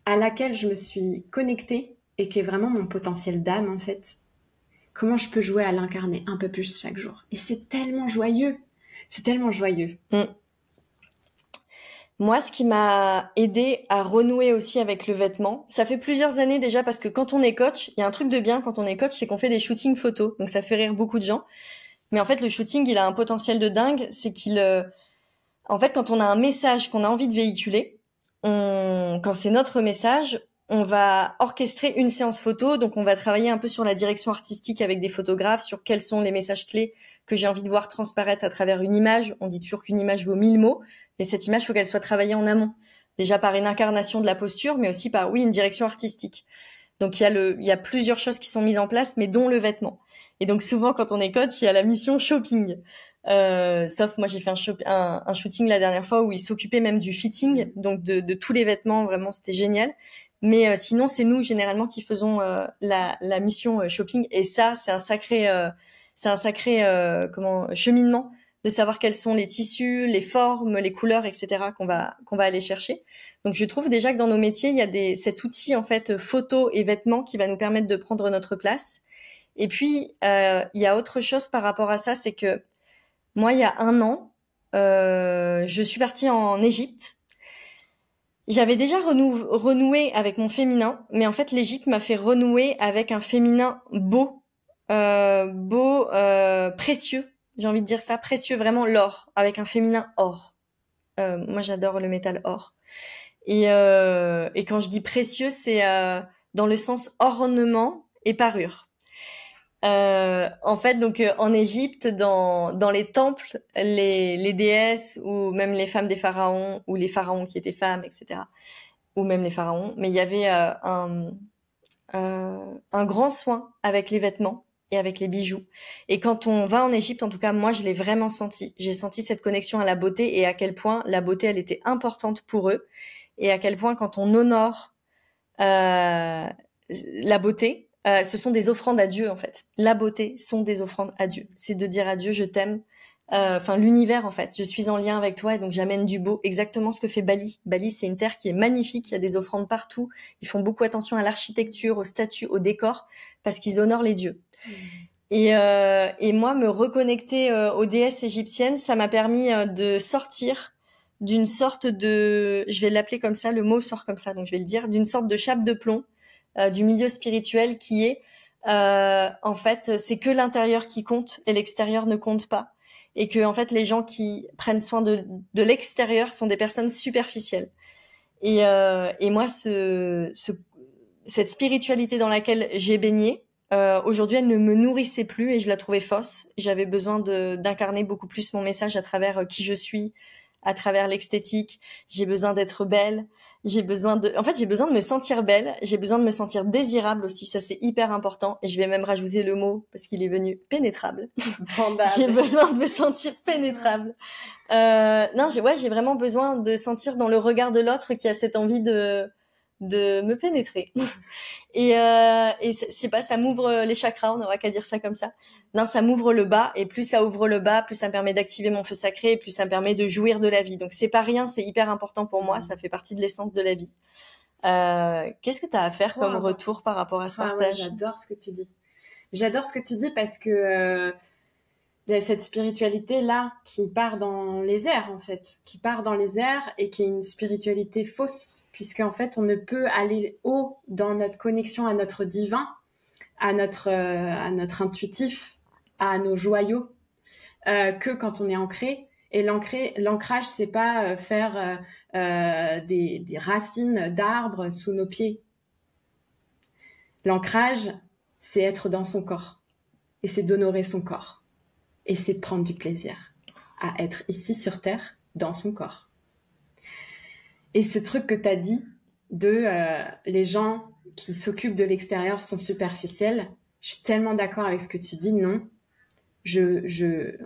B: à laquelle je me suis connectée et qui est vraiment mon potentiel d'âme en fait. Comment je peux jouer à l'incarner un peu plus chaque jour. Et c'est tellement joyeux. C'est tellement joyeux.
A: Moi, ce qui m'a aidé à renouer aussi avec le vêtement, ça fait plusieurs années déjà parce que quand on est coach, il y a un truc de bien quand on est coach, c'est qu'on fait des shootings photos. Donc ça fait rire beaucoup de gens. Mais en fait, le shooting, il a un potentiel de dingue. C'est en fait, quand on a un message qu'on a envie de véhiculer, quand c'est notre message, on va orchestrer une séance photo. Donc on va travailler un peu sur la direction artistique avec des photographes, sur quels sont les messages clés que j'ai envie de voir transparaître à travers une image. On dit toujours qu'une image vaut 1000 mots. Et cette image, il faut qu'elle soit travaillée en amont. Déjà par une incarnation de la posture, mais aussi par, une direction artistique. Donc il y a plusieurs choses qui sont mises en place, mais dont le vêtement. Et donc souvent, quand on est coach, il y a la mission shopping. Sauf moi, j'ai fait un shooting la dernière fois où il s'occupait même du fitting, donc de tous les vêtements. Vraiment, c'était génial. Mais sinon, c'est nous généralement qui faisons la mission shopping. Et ça, c'est un sacré cheminement de savoir quels sont les tissus, les formes, les couleurs, etc. qu'on va aller chercher. Donc je trouve déjà que dans nos métiers, il y a cet outil en fait photo et vêtements qui va nous permettre de prendre notre place. Et puis il y a autre chose par rapport à ça, c'est que moi il y a 1 an, je suis partie en Égypte. J'avais déjà renoué avec mon féminin, mais en fait l'Égypte m'a fait renouer avec un féminin beau, précieux. J'ai envie de dire ça, précieux, vraiment l'or, avec un féminin or. Moi, j'adore le métal or. Et quand je dis précieux, c'est dans le sens ornement et parure. En fait, donc en Égypte, dans les temples, les déesses ou même les femmes des pharaons ou les pharaons qui étaient femmes, etc. Ou même les pharaons, mais il y avait un grand soin avec les vêtements et avec les bijoux. Et quand on va en Égypte, en tout cas, moi, je l'ai vraiment senti. J'ai senti cette connexion à la beauté et à quel point la beauté, elle était importante pour eux. Et à quel point, quand on honore la beauté, ce sont des offrandes à Dieu, en fait. La beauté sont des offrandes à Dieu. C'est de dire à Dieu, je t'aime. L'univers, en fait. Je suis en lien avec toi et donc j'amène du beau. Exactement ce que fait Bali. Bali, c'est une terre qui est magnifique. Il y a des offrandes partout. Ils font beaucoup attention à l'architecture, aux statues, au décor, parce qu'ils honorent les dieux. Et moi, me reconnecter aux déesses égyptiennes, ça m'a permis de sortir d'une sorte de, je vais l'appeler comme ça, le mot sort comme ça, donc je vais le dire, d'une sorte de chape de plomb du milieu spirituel qui est, en fait, c'est que l'intérieur qui compte et l'extérieur ne compte pas. Et que, en fait, les gens qui prennent soin de l'extérieur sont des personnes superficielles. Et moi, cette spiritualité dans laquelle j'ai baigné, aujourd'hui, elle ne me nourrissait plus et je la trouvais fausse. J'avais besoin d'incarner beaucoup plus mon message à travers qui je suis, à travers l'esthétique. J'ai besoin d'être belle. J'ai besoin de me sentir belle. J'ai besoin de me sentir désirable aussi. Ça, c'est hyper important. Et je vais même rajouter le mot parce qu'il est venu pénétrable. J'ai besoin de me sentir pénétrable. Non, j'ai vraiment besoin de sentir dans le regard de l'autre qui a cette envie de me pénétrer. Et c'est pas, ça m'ouvre les chakras, on n'aura qu'à dire ça comme ça. Non, ça m'ouvre le bas, et plus ça ouvre le bas, plus ça me permet d'activer mon feu sacré, et plus ça me permet de jouir de la vie. Donc c'est pas rien, c'est hyper important pour moi, ça fait partie de l'essence de la vie. Qu'est-ce que tu as à faire comme retour par rapport à ce partage?
B: Ouais, j'adore ce que tu dis. J'adore ce que tu dis parce que cette spiritualité-là qui part dans les airs, en fait, qui part dans les airs et qui est une spiritualité fausse, puisqu'en fait, on ne peut aller haut dans notre connexion à notre divin, à notre intuitif, à nos joyaux, que quand on est ancré. Et l'ancrage, c'est pas faire des racines d'arbres sous nos pieds. L'ancrage, c'est être dans son corps. Et c'est d'honorer son corps. Et c'est de prendre du plaisir à être ici sur Terre, dans son corps. Et ce truc que tu as dit de les gens qui s'occupent de l'extérieur sont superficiels, je suis tellement d'accord avec ce que tu dis, non.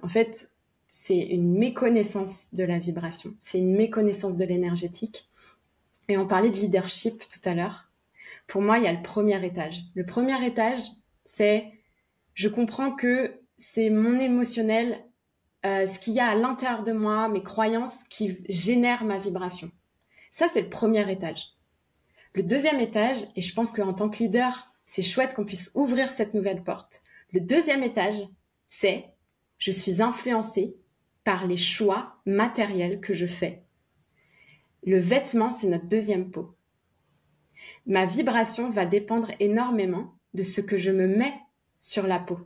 B: En fait, c'est une méconnaissance de la vibration, c'est une méconnaissance de l'énergétique. Et on parlait de leadership tout à l'heure. Pour moi, il y a le premier étage. Le premier étage, c'est je comprends que c'est mon émotionnel, ce qu'il y a à l'intérieur de moi, mes croyances qui génèrent ma vibration. Ça, c'est le premier étage. Le deuxième étage, et je pense qu'en tant que leader, c'est chouette qu'on puisse ouvrir cette nouvelle porte. Le deuxième étage, c'est je suis influencée par les choix matériels que je fais. Le vêtement, c'est notre deuxième peau. Ma vibration va dépendre énormément de ce que je me mets sur la peau.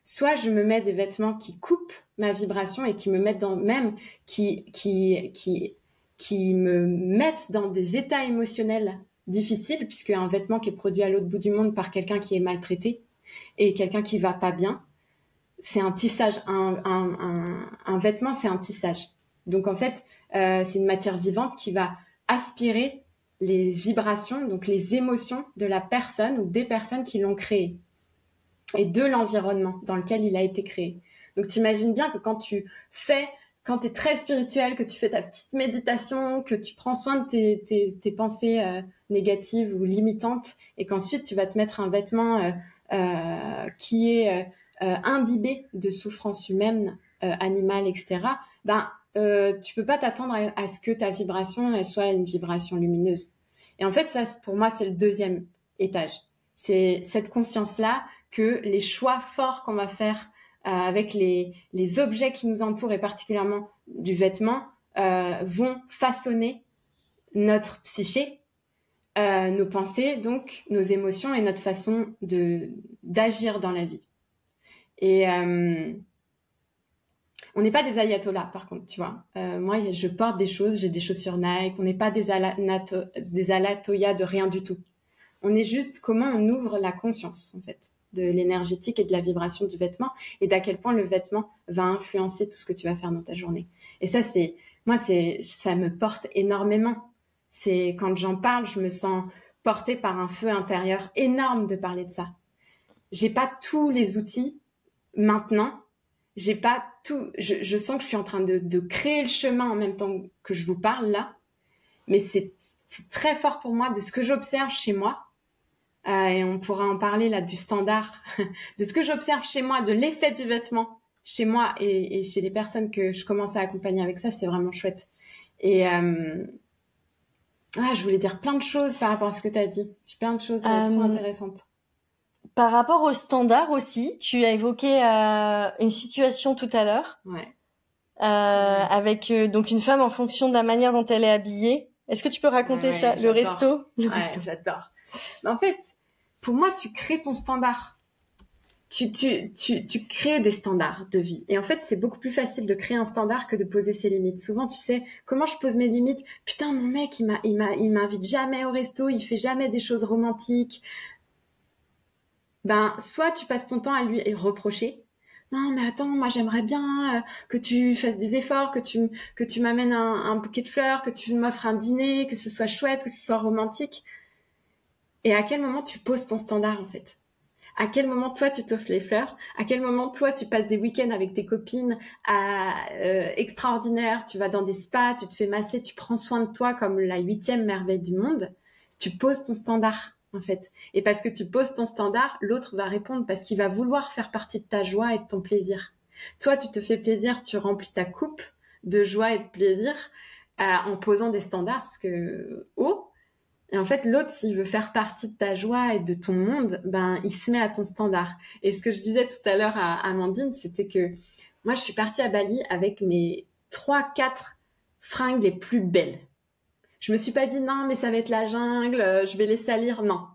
B: Soit je me mets des vêtements qui coupent ma vibration et qui me mettent qui me mettent dans des états émotionnels difficiles, puisque un vêtement qui est produit à l'autre bout du monde par quelqu'un qui est maltraité et quelqu'un qui va pas bien, c'est un tissage. Un vêtement, c'est un tissage. Donc en fait, c'est une matière vivante qui va aspirer les vibrations, donc les émotions de la personne ou des personnes qui l'ont créé et de l'environnement dans lequel il a été créé. Donc t'imagines bien que quand tu es très spirituel, que tu fais ta petite méditation, que tu prends soin de tes pensées négatives ou limitantes, et qu'ensuite tu vas te mettre un vêtement qui est imbibé de souffrances humaines, animales, etc., tu peux pas t'attendre à ce que ta vibration elle soit une vibration lumineuse. Et en fait, ça, pour moi, c'est le deuxième étage. C'est cette conscience-là que les choix forts qu'on va faire avec les objets qui nous entourent et particulièrement du vêtement vont façonner notre psyché, nos pensées, donc nos émotions et notre façon d'agir dans la vie. Et on n'est pas des ayatollahs, par contre, tu vois. Moi, je porte des choses, j'ai des chaussures Nike. On n'est pas des ayatollahs de rien du tout. On est juste comment on ouvre la conscience, en fait, de l'énergétique et de la vibration du vêtement et d'à quel point le vêtement va influencer tout ce que tu vas faire dans ta journée. Et ça, ça me porte énormément. C'est quand j'en parle, je me sens portée par un feu intérieur énorme de parler de ça. J'ai pas tous les outils maintenant. J'ai pas tout. Je sens que je suis en train de créer le chemin en même temps que je vous parle là. Mais c'est très fort pour moi de ce que j'observe chez moi. Et on pourra en parler là du standard, de ce que j'observe chez moi, de l'effet du vêtement chez moi et chez les personnes que je commence à accompagner avec ça, c'est vraiment chouette. Et je voulais dire plein de choses par rapport à ce que tu as dit. J'ai plein de choses trop intéressantes.
A: Par rapport aux standards aussi, tu as évoqué une situation tout à l'heure
B: Ouais.
A: avec donc une femme en fonction de la manière dont elle est habillée. Est-ce que tu peux raconter ça, le resto?
B: Ouais, j'adore. Mais en fait, pour moi, tu crées ton standard. Tu crées des standards de vie. Et en fait, c'est beaucoup plus facile de créer un standard que de poser ses limites. Souvent, tu sais, comment je pose mes limites? Putain, mon mec, il m'invite jamais au resto, il fait jamais des choses romantiques. Ben, soit tu passes ton temps à lui reprocher. Non, mais attends, moi j'aimerais bien que tu fasses des efforts, que tu m'amènes un bouquet de fleurs, que tu m'offres un dîner, que ce soit chouette, que ce soit romantique. Et à quel moment tu poses ton standard en fait? À quel moment toi tu t'offres les fleurs? À quel moment toi tu passes des week-ends avec tes copines extraordinaires? Tu vas dans des spas, tu te fais masser, tu prends soin de toi comme la 8e merveille du monde. Tu poses ton standard en fait. Et parce que tu poses ton standard, l'autre va répondre parce qu'il va vouloir faire partie de ta joie et de ton plaisir. Toi tu te fais plaisir, tu remplis ta coupe de joie et de plaisir en posant des standards parce que et en fait, l'autre, s'il veut faire partie de ta joie et de ton monde, ben, il se met à ton standard. Et ce que je disais tout à l'heure à Amandine, c'était que moi, je suis partie à Bali avec mes 3-4 fringues les plus belles. Je me suis pas dit, non, mais ça va être la jungle, je vais les salir. Non.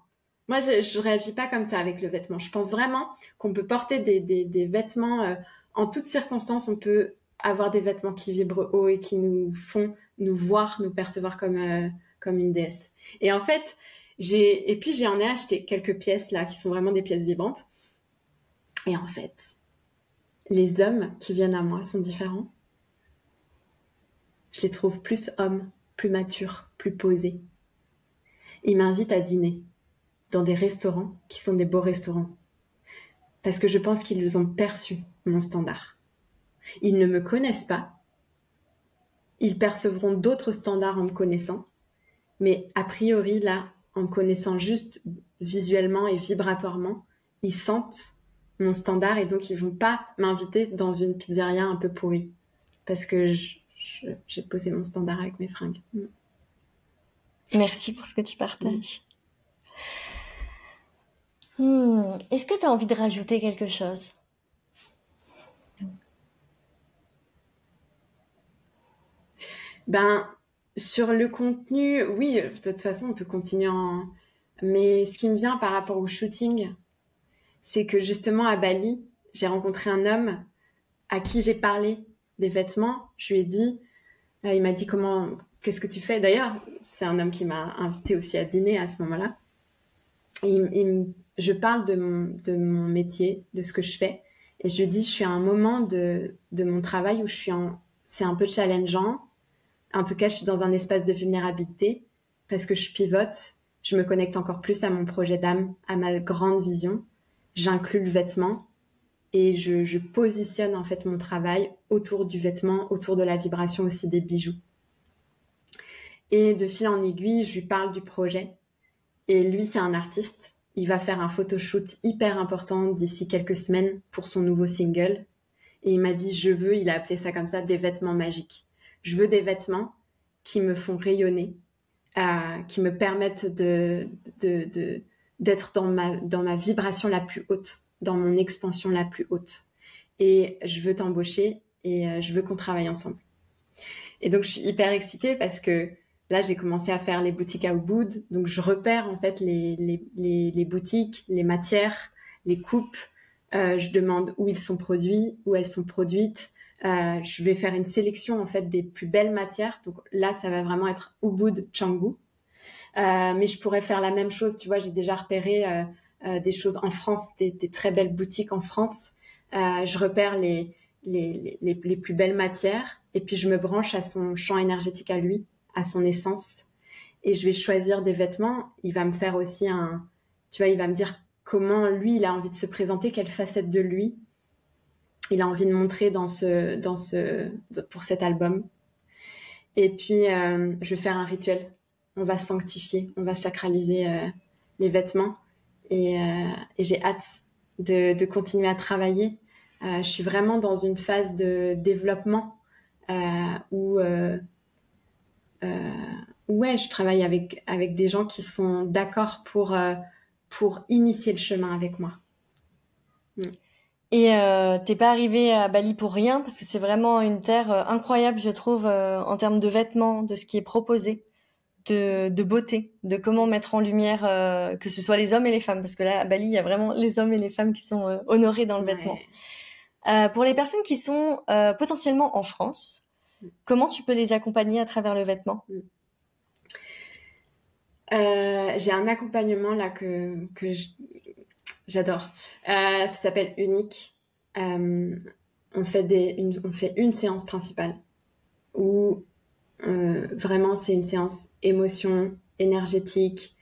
B: Moi, je réagis pas comme ça avec le vêtement. Je pense vraiment qu'on peut porter des vêtements en toutes circonstances. On peut avoir des vêtements qui vibrent haut et qui nous font nous voir, nous percevoir comme une déesse. Et en fait, j'en ai acheté quelques pièces là qui sont vraiment des pièces vibrantes. Et en fait, les hommes qui viennent à moi sont différents. Je les trouve plus hommes, plus matures, plus posés. Ils m'invitent à dîner dans des restaurants qui sont des beaux restaurants. Parce que je pense qu'ils ont perçu mon standard. Ils ne me connaissent pas. Ils percevront d'autres standards en me connaissant. Mais a priori, là, en me connaissant juste visuellement et vibratoirement, ils sentent mon standard et donc ils vont pas m'inviter dans une pizzeria un peu pourrie. Parce que j'ai posé mon standard avec mes fringues.
A: Merci pour ce que tu partages. Est-ce que tu as envie de rajouter quelque chose?
B: Ben, sur le contenu, oui, de toute façon, on peut continuer Mais ce qui me vient par rapport au shooting, c'est que justement à Bali, j'ai rencontré un homme à qui j'ai parlé des vêtements. Je lui ai dit, il m'a dit qu'est-ce que tu fais? D'ailleurs, c'est un homme qui m'a invité aussi à dîner à ce moment-là. Je parle de mon métier, de ce que je fais. Et je lui dis, je suis à un moment de mon travail où c'est un peu challengeant. En tout cas, je suis dans un espace de vulnérabilité parce que je pivote. Je me connecte encore plus à mon projet d'âme, à ma grande vision. J'inclus le vêtement et je positionne en fait mon travail autour du vêtement, autour de la vibration aussi des bijoux. Et de fil en aiguille, je lui parle du projet. Et lui, c'est un artiste. Il va faire un photoshoot hyper important d'ici quelques semaines pour son nouveau single. Et il m'a dit, il a appelé ça comme ça, des vêtements magiques. Je veux des vêtements qui me font rayonner, qui me permettent d'être dans ma vibration la plus haute, dans mon expansion la plus haute. Et je veux t'embaucher et je veux qu'on travaille ensemble. Et donc, je suis hyper excitée parce que là, j'ai commencé à faire les boutiques à Ubud. Donc, je repère en fait les boutiques, les matières, les coupes. Je demande où ils sont produits, où elles sont produites. Je vais faire une sélection en fait des plus belles matières. Donc là, ça va vraiment être Ubud Canggu. Mais je pourrais faire la même chose. Tu vois, j'ai déjà repéré des choses en France, des très belles boutiques en France. Je repère les plus belles matières et puis je me branche à son champ énergétique à lui, à son essence. Et je vais choisir des vêtements. Il va me faire aussi tu vois, il va me dire comment lui, il a envie de se présenter, quelle facette de lui il a envie de montrer pour cet album. Et puis, je vais faire un rituel. On va sanctifier, on va sacraliser les vêtements. Et j'ai hâte de continuer à travailler. Je suis vraiment dans une phase de développement où je travaille avec des gens qui sont d'accord pour pour initier le chemin avec moi.
A: Et t'es pas arrivée à Bali pour rien, parce que c'est vraiment une terre incroyable, je trouve, en termes de vêtements, de ce qui est proposé, de beauté, de comment mettre en lumière que ce soit les hommes et les femmes, parce que là à Bali il y a vraiment les hommes et les femmes qui sont honorés dans le vêtement. Pour les personnes qui sont potentiellement en France, comment tu peux les accompagner à travers le vêtement?
B: J'ai un accompagnement là que j'adore. Ça s'appelle Unique. On fait une séance principale où vraiment c'est une séance émotion, énergétique.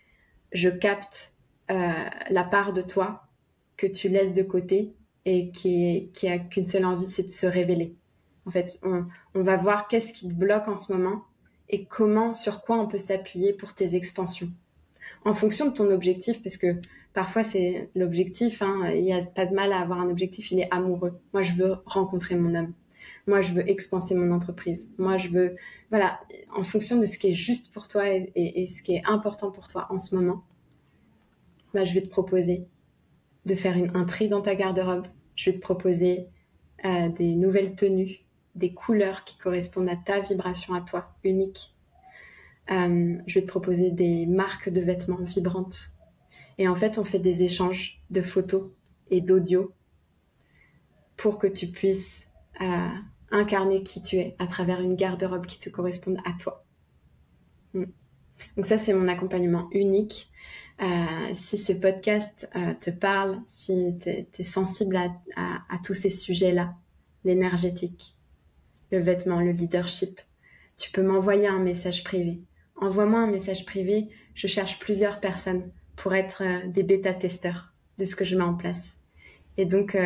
B: Je capte la part de toi que tu laisses de côté et qui a qu'une seule envie, c'est de se révéler. En fait, on va voir qu'est-ce qui te bloque en ce moment et sur quoi on peut s'appuyer pour tes expansions. En fonction de ton objectif, parce que parfois c'est l'objectif, il n'y a pas de mal à avoir un objectif, il est amoureux. Moi, je veux rencontrer mon homme. Moi, je veux expanser mon entreprise. Moi, je veux, voilà, en fonction de ce qui est juste pour toi et ce qui est important pour toi en ce moment, je vais te proposer de faire un tri dans ta garde-robe. Je vais te proposer des nouvelles tenues, des couleurs qui correspondent à ta vibration à toi, unique. Je vais te proposer des marques de vêtements vibrantes. Et en fait, on fait des échanges de photos et d'audio pour que tu puisses incarner qui tu es à travers une garde-robe qui te corresponde à toi. Donc ça, c'est mon accompagnement unique. Si ce podcast te parle, si tu es sensible à tous ces sujets-là, l'énergétique, le vêtement, le leadership, tu peux m'envoyer un message privé. Envoie-moi un message privé. Je cherche plusieurs personnes pour être des bêta-testeurs de ce que je mets en place. Et donc,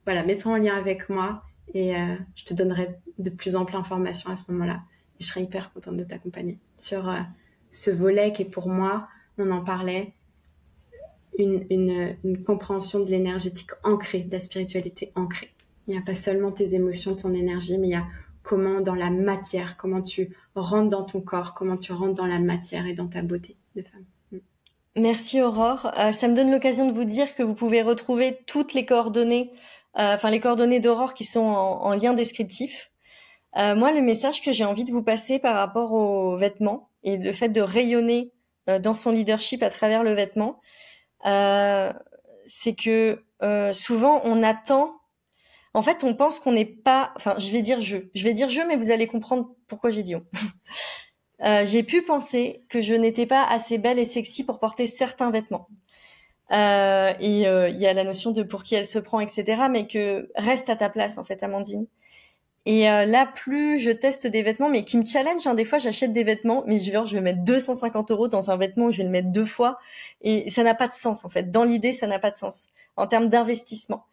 B: voilà, mets-toi en lien avec moi et je te donnerai de plus amples informations à ce moment-là. Et je serai hyper contente de t'accompagner sur ce volet qui est pour moi, on en parlait, une compréhension de l'énergétique ancrée, de la spiritualité ancrée. Il n'y a pas seulement tes émotions, ton énergie, mais il y a comment dans la matière, comment tu rentres dans ton corps, comment tu rentres dans la matière et dans ta beauté de femme.
A: Merci Aurore. Ça me donne l'occasion de vous dire que vous pouvez retrouver toutes les coordonnées, les coordonnées d'Aurore qui sont en lien descriptif. Moi, le message que j'ai envie de vous passer par rapport aux vêtements et le fait de rayonner dans son leadership à travers le vêtement, c'est que souvent on attend. En fait, on pense qu'on n'est pas. Enfin, je vais dire je, mais vous allez comprendre pourquoi j'ai dit on. J'ai pu penser que je n'étais pas assez belle et sexy pour porter certains vêtements. Il y a la notion de pour qui elle se prend, etc. Mais que reste à ta place, en fait, Amandine. Et là, plus je teste des vêtements, mais qui me challenge, des fois, j'achète des vêtements, mais je vais mettre 250 € dans un vêtement où je vais le mettre 2 fois. Et ça n'a pas de sens, en fait. Dans l'idée, ça n'a pas de sens. En termes d'investissement.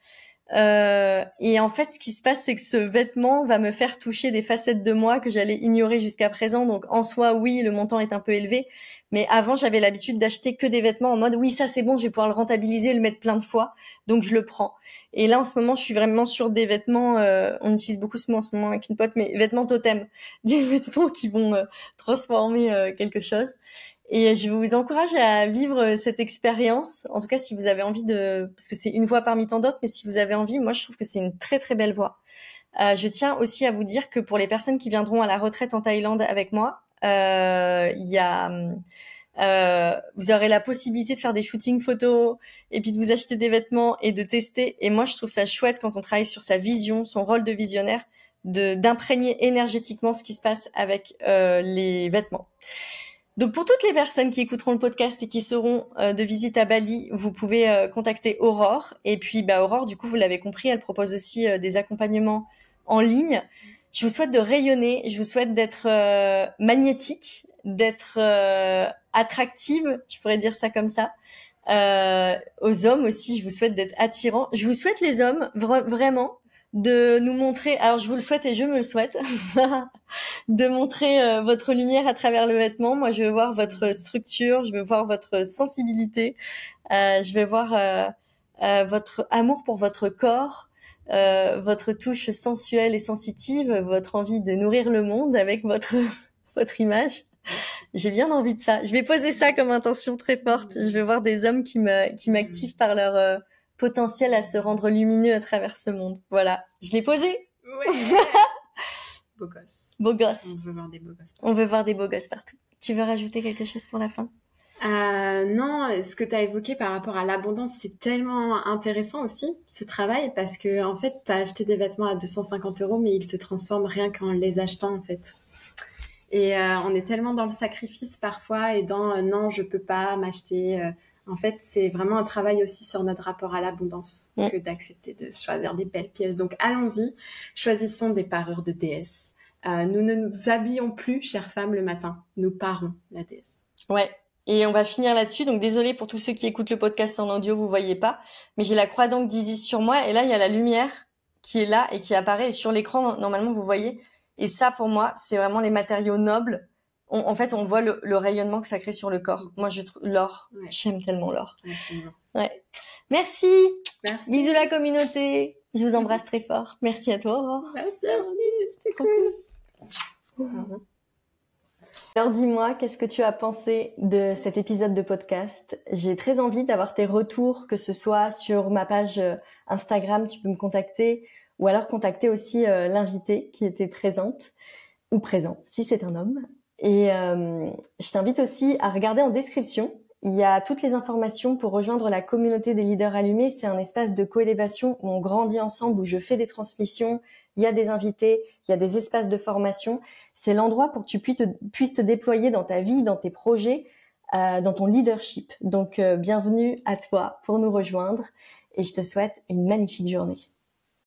A: Et en fait, ce qui se passe, c'est que ce vêtement va me faire toucher des facettes de moi que j'allais ignorer jusqu'à présent. Donc, en soi, oui, le montant est un peu élevé. Mais avant, j'avais l'habitude d'acheter que des vêtements en mode, oui, ça, c'est bon, je vais pouvoir le rentabiliser, le mettre plein de fois. Donc, je le prends. Et là, en ce moment, je suis vraiment sur des vêtements, on utilise beaucoup ce mot en ce moment avec une pote, mais vêtements totem. Des vêtements qui vont transformer quelque chose. Et je vous encourage à vivre cette expérience. En tout cas, si vous avez envie parce que c'est une voie parmi tant d'autres, mais si vous avez envie, moi, je trouve que c'est une très, très belle voie. Je tiens aussi à vous dire que pour les personnes qui viendront à la retraite en Thaïlande avec moi, vous aurez la possibilité de faire des shootings photos et puis de vous acheter des vêtements et de tester. Et moi, je trouve ça chouette quand on travaille sur sa vision, son rôle de visionnaire, d'imprégner énergétiquement ce qui se passe avec les vêtements. Donc pour toutes les personnes qui écouteront le podcast et qui seront de visite à Bali, vous pouvez contacter Aurore. Et puis Aurore, du coup, vous l'avez compris, elle propose aussi des accompagnements en ligne. Je vous souhaite de rayonner, je vous souhaite d'être magnétique, d'être attractive, je pourrais dire ça comme ça. Aux hommes aussi, je vous souhaite d'être attirants. Je vous souhaite les hommes, vraiment, de nous montrer, alors je vous le souhaite et je me le souhaite, de montrer votre lumière à travers le vêtement. Moi, je veux voir votre structure, je veux voir votre sensibilité, je veux voir votre amour pour votre corps, votre touche sensuelle et sensitive, votre envie de nourrir le monde avec votre image. J'ai bien envie de ça. Je vais poser ça comme intention très forte. Je veux voir des hommes qui m'activent par leur potentiel à se rendre lumineux à travers ce monde. Voilà, je l'ai posé.
B: Ouais. Beau gosse.
A: Beau gosse.
B: On veut voir des beaux gosses.
A: On veut voir des beaux gosses partout. Tu veux rajouter quelque chose pour la fin?
B: Non, ce que tu as évoqué par rapport à l'abondance, c'est tellement intéressant aussi, ce travail, parce que en fait, tu as acheté des vêtements à 250 €, mais ils te transforment rien qu'en les achetant, en fait. Et on est tellement dans le sacrifice parfois et dans non, je peux pas m'acheter. En fait, c'est vraiment un travail aussi sur notre rapport à l'abondance que d'accepter de choisir des belles pièces. Donc, allons-y, choisissons des parures de déesse. Nous ne nous habillons plus, chères femmes, le matin. Nous parons la déesse.
A: Ouais. Et on va finir là-dessus. Donc, désolée pour tous ceux qui écoutent le podcast en audio, vous voyez pas. Mais j'ai la croix d'encre d'Isis sur moi. Et là, il y a la lumière qui est là et qui apparaît. Et sur l'écran, normalement, vous voyez. Et ça, pour moi, c'est vraiment les matériaux nobles. En fait, on voit le rayonnement que ça crée sur le corps. Moi, je trouve l'or. Ouais. J'aime tellement l'or.
B: Absolument.
A: Ouais. Merci.
B: Merci.
A: Bisous la communauté. Je vous embrasse très fort. Merci à toi, Aurore.
B: Merci à vous. C'était cool.
A: Alors dis-moi, qu'est-ce que tu as pensé de cet épisode de podcast? J'ai très envie d'avoir tes retours, que ce soit sur ma page Instagram, tu peux me contacter, ou alors contacter aussi l'invité qui était présente, ou présent, si c'est un homme. Et je t'invite aussi à regarder en description. Il y a toutes les informations pour rejoindre la communauté des leaders allumés. C'est un espace de coélévation où on grandit ensemble, où je fais des transmissions. Il y a des invités, il y a des espaces de formation. C'est l'endroit pour que tu puisses te déployer dans ta vie, dans tes projets, dans ton leadership. Donc, bienvenue à toi pour nous rejoindre et je te souhaite une magnifique journée.